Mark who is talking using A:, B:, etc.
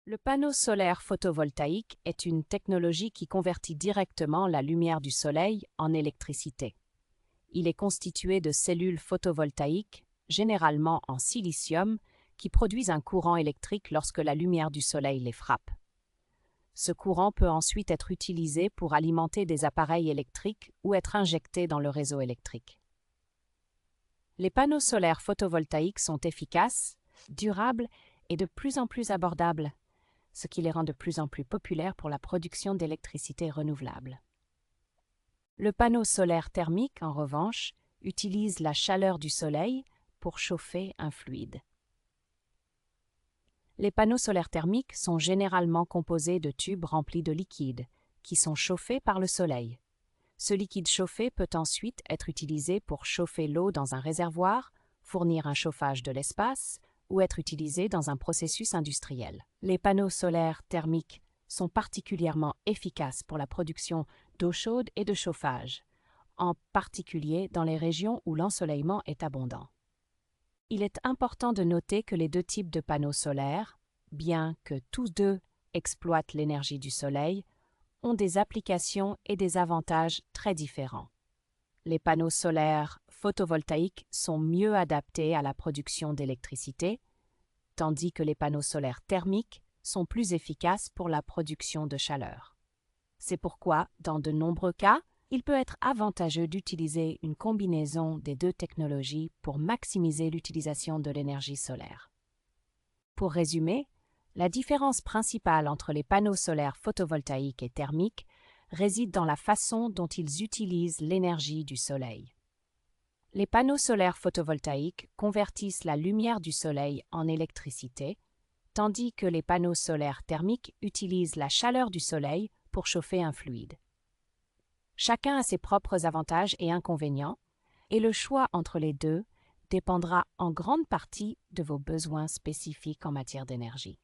A: Le panneau solaire photovoltaïque est une technologie qui convertit directement la lumière du soleil en électricité. Il est constitué de cellules photovoltaïques, généralement en silicium, qui produisent un courant électrique lorsque la lumière du soleil les frappe. Ce courant peut ensuite être utilisé pour alimenter des appareils électriques ou être injecté dans le réseau électrique. Les panneaux solaires photovoltaïques sont efficaces, durables et de plus en plus abordables, ce qui les rend de plus en plus populaires pour la production d'électricité renouvelable. Le panneau solaire thermique, en revanche, utilise la chaleur du soleil pour chauffer un fluide. Les panneaux solaires thermiques sont généralement composés de tubes remplis de liquide, qui sont chauffés par le soleil. Ce liquide chauffé peut ensuite être utilisé pour chauffer l'eau dans un réservoir, fournir un chauffage de l'espace ou être utilisé dans un processus industriel. Les panneaux solaires thermiques sont particulièrement efficaces pour la production d'eau chaude et de chauffage, en particulier dans les régions où l'ensoleillement est abondant. Il est important de noter que les deux types de panneaux solaires, bien que tous deux exploitent l'énergie du soleil, ont des applications et des avantages très différents. Les panneaux solaires photovoltaïques sont mieux adaptés à la production d'électricité, tandis que les panneaux solaires thermiques sont plus efficaces pour la production de chaleur. C'est pourquoi, dans de nombreux cas, il peut être avantageux d'utiliser une combinaison des deux technologies pour maximiser l'utilisation de l'énergie solaire. Pour résumer, la différence principale entre les panneaux solaires photovoltaïques et thermiques réside dans la façon dont ils utilisent l'énergie du soleil. Les panneaux solaires photovoltaïques convertissent la lumière du soleil en électricité, tandis que les panneaux solaires thermiques utilisent la chaleur du soleil pour chauffer un fluide. Chacun a ses propres avantages et inconvénients, et le choix entre les deux dépendra en grande partie de vos besoins spécifiques en matière d'énergie.